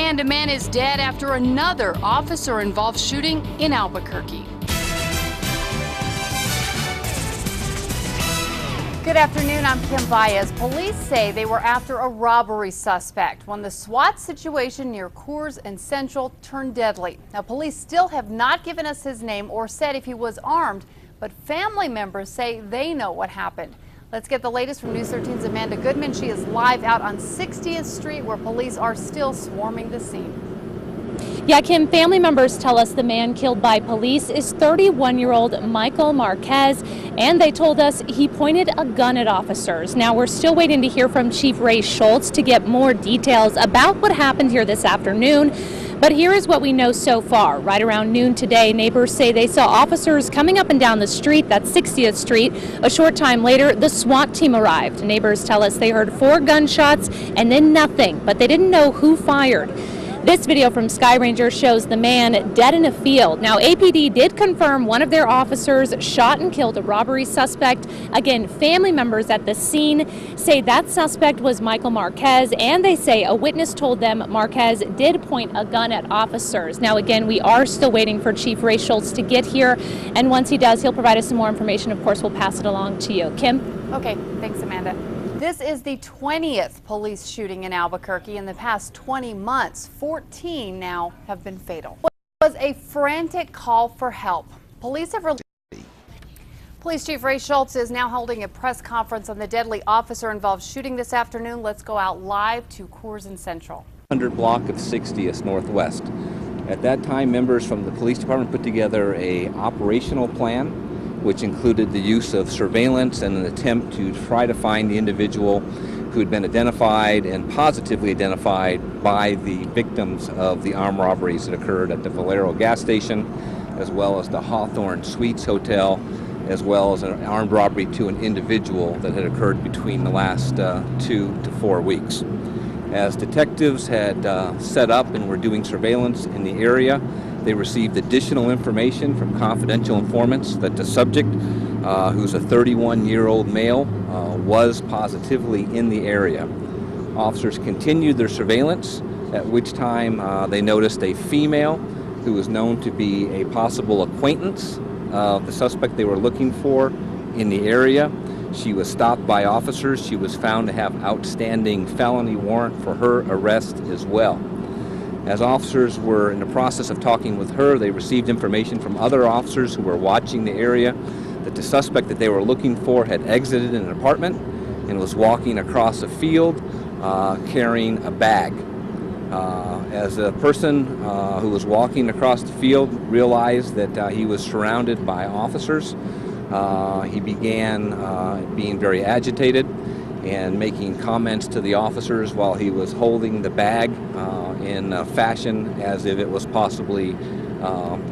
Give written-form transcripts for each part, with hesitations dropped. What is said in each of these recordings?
And a man is dead after another officer-involved shooting in Albuquerque. Good afternoon, I'm Kim Baez. Police say they were after a robbery suspect when the SWAT situation near Coors and Central turned deadly. Now, police still have not given us his name or said if he was armed, but family members say they know what happened. Let's get the latest from News 13's Amanda Goodman. She is live out on 60th Street where police are still swarming the scene. Yeah, Kim, family members tell us the man killed by police is 31-year-old Michael Marquez, and they told us he pointed a gun at officers. Now, we're still waiting to hear from Chief Ray Schultz to get more details about what happened here this afternoon. But here is what we know so far. Right around noon today, neighbors say they saw officers coming up and down the street, that's 60th Street. A short time later, the SWAT team arrived. Neighbors tell us they heard 4 gunshots and then nothing, but they didn't know who fired. This video from Sky Ranger shows the man dead in a field. Now, APD did confirm one of their officers shot and killed a robbery suspect. Again, family members at the scene say that suspect was Michael Marquez, and they say a witness told them Marquez did point a gun at officers. Now, again, we are still waiting for Chief Ray Schultz to get here, and once he does, he'll provide us some more information. Of course, we'll pass it along to you. Kim? Okay, thanks, Amanda. This is the 20th police shooting in Albuquerque. In the past 20 months, 14 now have been fatal. It was a frantic call for help. Police Chief Ray Schultz is now holding a press conference on the deadly officer-involved shooting this afternoon. Let's go out live to Coors and Central. 100 block of 60th Northwest. At that time, members from the police department put together an operational plan which included the use of surveillance and an attempt to try to find the individual who had been identified and positively identified by the victims of the armed robberies that occurred at the Valero gas station, as well as the Hawthorne Suites Hotel, as well as an armed robbery to an individual that had occurred between the last 2 to 4 weeks. As detectives had set up and were doing surveillance in the area, they received additional information from confidential informants that the subject, who's a 31-year-old male, was positively in the area. Officers continued their surveillance, at which time they noticed a female who was known to be a possible acquaintance of the suspect they were looking for in the area. She was stopped by officers. She was found to have outstanding felony warrant for her arrest as well. As officers were in the process of talking with her, they received information from other officers who were watching the area that the suspect that they were looking for had exited an apartment and was walking across a field carrying a bag. As a person who was walking across the field realized that he was surrounded by officers, he began being very agitated and making comments to the officers while he was holding the bag in a fashion as if it was possibly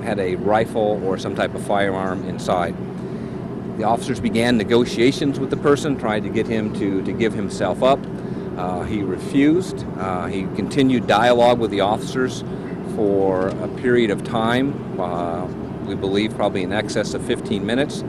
had a rifle or some type of firearm inside. The officers began negotiations with the person, trying to get him to give himself up. He refused. He continued dialogue with the officers for a period of time, we believe probably in excess of 15 minutes.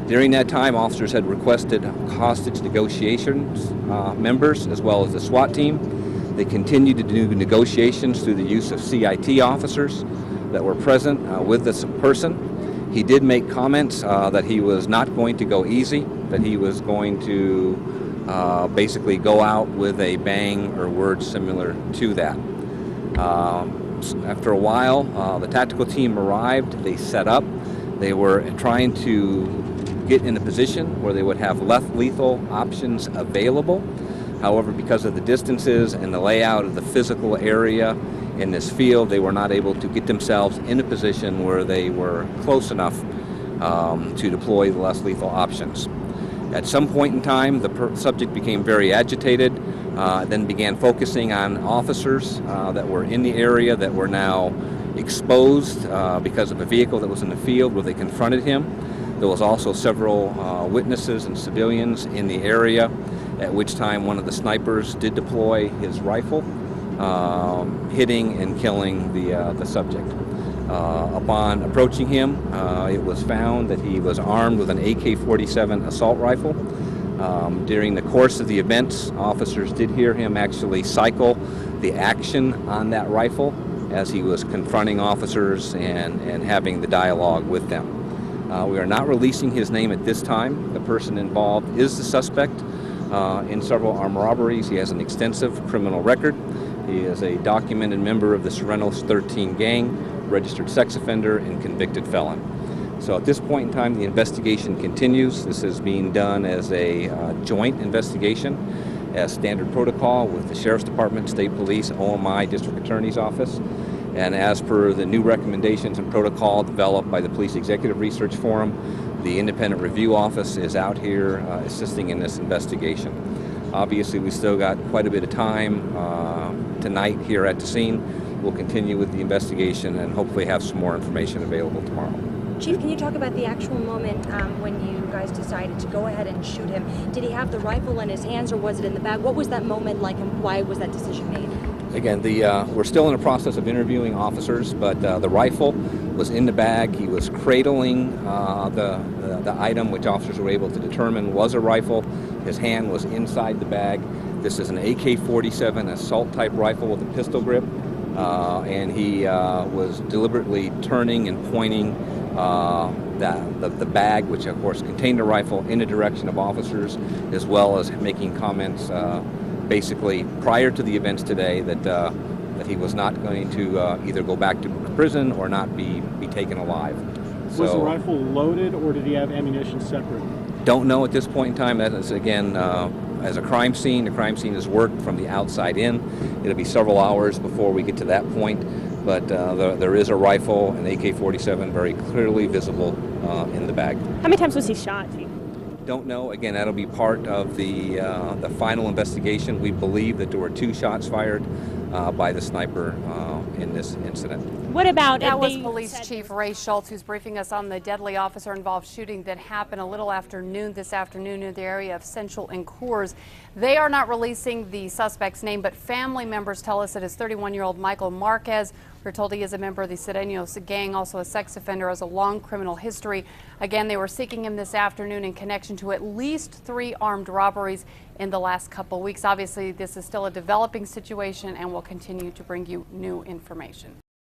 During that time, officers had requested hostage negotiations members as well as the SWAT team. They continued to do negotiations through the use of CIT officers that were present with this person. He did make comments that he was not going to go easy, that he was going to basically go out with a bang or words similar to that. After a while, the tactical team arrived. They set up. They were trying to get in a position where they would have less lethal options available. However, because of the distances and the layout of the physical area in this field, they were not able to get themselves in a position where they were close enough to deploy the less lethal options. At some point in time, the subject became very agitated, then began focusing on officers that were in the area that were now exposed because of a vehicle that was in the field where they confronted him. There was also several witnesses and civilians in the area, at which time one of the snipers did deploy his rifle, hitting and killing the subject. Upon approaching him, it was found that he was armed with an AK-47 assault rifle. During the course of the events, officers did hear him actually cycle the action on that rifle as he was confronting officers and having the dialogue with them. We are not releasing his name at this time. The person involved is the suspect in several armed robberies. He has an extensive criminal record. He is a documented member of the Sorrento's 13 gang, registered sex offender, and convicted felon. So at this point in time, the investigation continues. This is being done as a joint investigation, as standard protocol with the Sheriff's Department, State Police, OMI, District Attorney's Office, and as per the new recommendations and protocol developed by the Police Executive Research Forum, the Independent Review Office is out here assisting in this investigation. Obviously, we still got quite a bit of time tonight here at the scene. We'll continue with the investigation and hopefully have some more information available tomorrow. Chief, can you talk about the actual moment when you guys decided to go ahead and shoot him? Did he have the rifle in his hands or was it in the bag? What was that moment like and why was that decision made? Again, we're still in the process of interviewing officers, but the rifle was in the bag. He was cradling the item, which officers were able to determine was a rifle. His hand was inside the bag. This is an AK-47 assault-type rifle with a pistol grip, and he was deliberately turning and pointing the bag, which of course contained a rifle, in the direction of officers, as well as making comments basically prior to the events today that he was not going to either go back to prison or not be taken alive. So, was the rifle loaded or did he have ammunition separate? Don't know at this point in time. That is, again, as a crime scene, the crime scene is worked from the outside in. It'll be several hours before we get to that point, but there is a rifle, an AK-47, very clearly visible in the bag. How many times was he shot? Don't know. Again, that'll be part of the final investigation. We believe that there were 2 shots fired by the sniper in this incident. What about that was Police Chief Ray Schultz, who's briefing us on the deadly officer-involved shooting that happened a little after noon this afternoon in the area of Central and Coors. They are not releasing the suspect's name, but family members tell us it is 31-year-old Michael Marquez. We're told he is a member of the Sorrento's gang, also a sex offender, has a long criminal history. Again, they were seeking him this afternoon in connection to at least 3 armed robberies in the last couple weeks. Obviously, this is still a developing situation and we'll continue to bring you new information.